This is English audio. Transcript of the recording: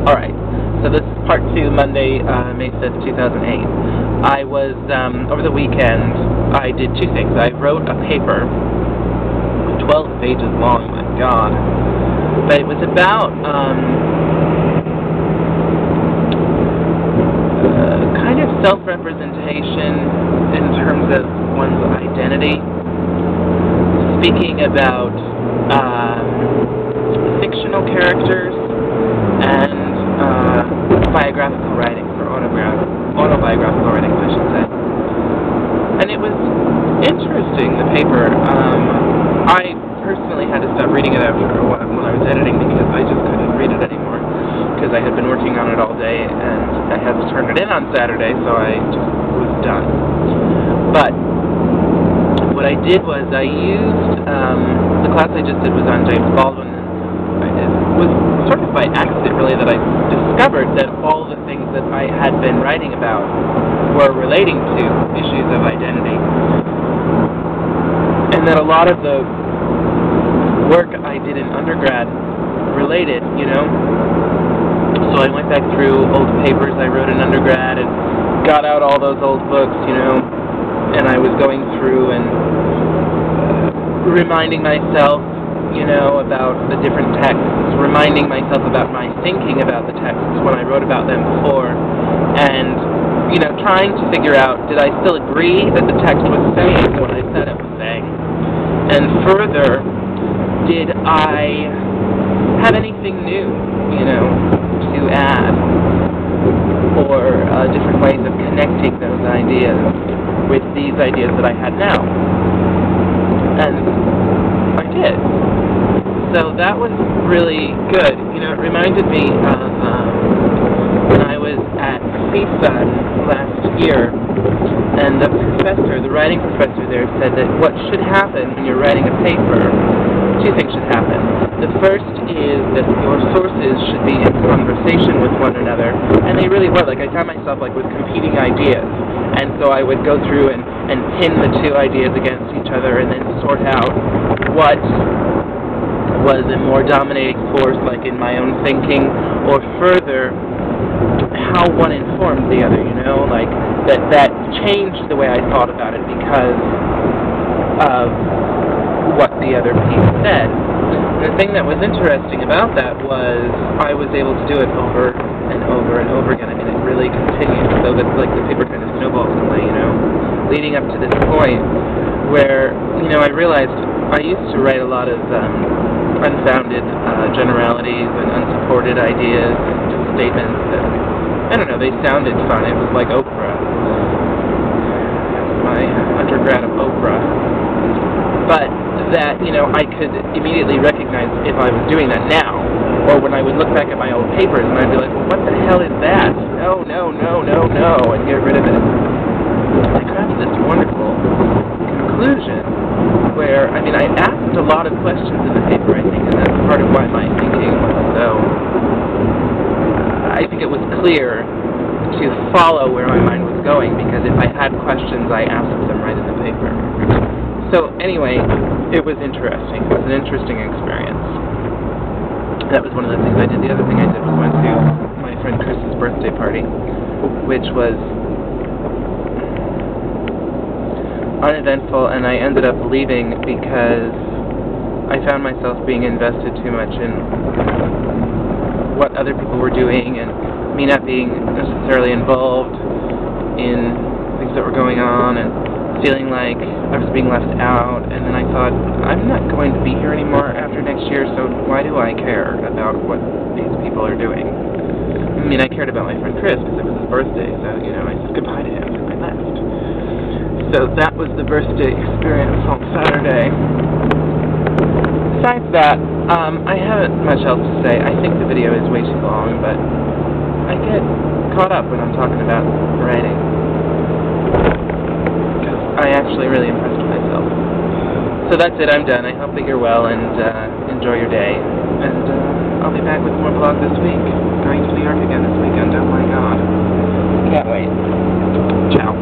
Alright, so this is part 2, Monday, May 5th, 2008. I was, over the weekend, I did two things. I wrote a paper, 12 pages long, my god. But it was about, kind of self-representation in terms of one's identity. Speaking about, fictional characters and biographical writings, or autobiographical writings, I should say. And it was interesting, the paper. I personally had to stop reading it after a while when I was editing because I just couldn't read it anymore, because I had been working on it all day and I had to turn it in on Saturday, so I just was done. But what I did was I used, the class I just did was on James Baldwin. It was sort of by accident, really, that I discovered that all the things that I had been writing about were relating to issues of identity. And that a lot of the work I did in undergrad related, you know? So I went back through old papers I wrote in undergrad and got out all those old books, you know, and I was going through and reminding myself, you know, about the different texts, reminding myself about my thinking about the texts when I wrote about them before, and, you know, trying to figure out, did I still agree that the text was saying what I said it was saying? And further, did I have anything new, you know, to add? Or different ways of connecting those ideas with these ideas that I had now? And I did. So that was really good. You know, it reminded me of when I was at CSUN last year, and the professor, the writing professor there, said that what should happen when you're writing a paper, two things should happen. The first is that your sources should be in conversation with one another, and they really were. Like, I found myself like with competing ideas, and so I would go through and pin the two ideas against each other and then sort out what was a more dominating force, like in my own thinking, or further, how one informed the other, you know, like that changed the way I thought about it because of what the other piece said. And the thing that was interesting about that was I was able to do it over and over and over again. I mean, it really continued, so that like the paper kind of snowballed in a way, you know, leading up to this point where, you know, I realized I used to write a lot of unfounded generalities and unsupported ideas and just statements that, I don't know, they sounded fun. It was like Oprah. My undergrad of Oprah. But that, you know, I could immediately recognize if I was doing that now, or when I would look back at my old papers and I'd be like, well, what the hell is that? No, no, no, no, no, and get rid of it. I crafted this wonderful conclusion where, I mean, I asked a lot of questions in the paper, I think, and that's part of why my thinking was so, I think it was clear to follow where my mind was going, because if I had questions, I asked them right in the paper. So, anyway, it was interesting. It was an interesting experience. That was one of the things I did. The other thing I did was went to my friend Chris's birthday party, which was uneventful, and I ended up leaving because I found myself being invested too much in what other people were doing and me not being necessarily involved in things that were going on and feeling like I was being left out. And then I thought, I'm not going to be here anymore after next year, so why do I care about what these people are doing? I mean, I cared about my friend Chris because it was his birthday, so, you know, I said goodbye to him and I left. So that was the birthday experience on Saturday. Besides that, I haven't much else to say. I think the video is way too long, but I get caught up when I'm talking about writing, because I actually really impressed myself. So that's it, I'm done. I hope that you're well and enjoy your day. And I'll be back with more vlogs this week. Going to New York again this weekend, oh my god. Can't wait. Ciao.